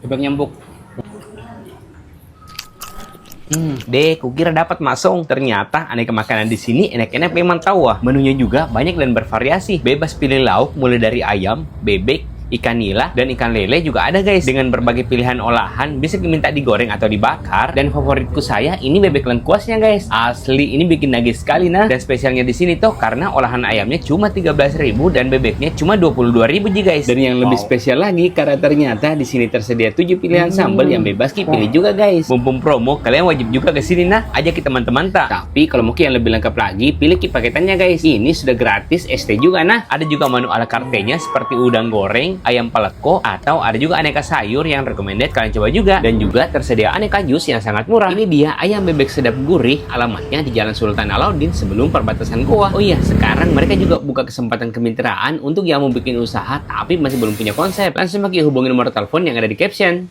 Bebek nyambuk. Deh, kukira dapat masong. Ternyata aneka makanan di sini enak-enak memang tahu. Menunya juga banyak dan bervariasi. Bebas pilih lauk mulai dari ayam, bebek, ikan nila, dan ikan lele juga ada guys. Dengan berbagai pilihan olahan, bisa diminta digoreng atau dibakar. Dan favoritku saya ini bebek lengkuasnya guys. Asli ini bikin nagih sekali nah. Dan spesialnya di sini tuh karena olahan ayamnya cuma 13.000 dan bebeknya cuma 22.000 guys. Dan yang lebih spesial lagi karena ternyata di sini tersedia 7 pilihan sambal yang bebas pilih juga guys. Mumpung promo, kalian wajib juga ke sini nah. Ajak kita teman-teman tak. Tapi kalau mungkin yang lebih lengkap lagi, pilih paketannya guys. Ini sudah gratis ST juga nah. Ada juga menu ala kartenya seperti udang goreng, ayam paleko, atau ada juga aneka sayur yang recommended kalian coba juga. Dan juga tersedia aneka jus yang sangat murah. Ini dia ayam bebek sedap gurih, alamatnya di Jalan Sultan Alauddin sebelum perbatasan Goa. Oh iya, sekarang mereka juga buka kesempatan kemitraan untuk yang mau bikin usaha tapi masih belum punya konsep. Langsung pakai hubungi nomor telepon yang ada di caption.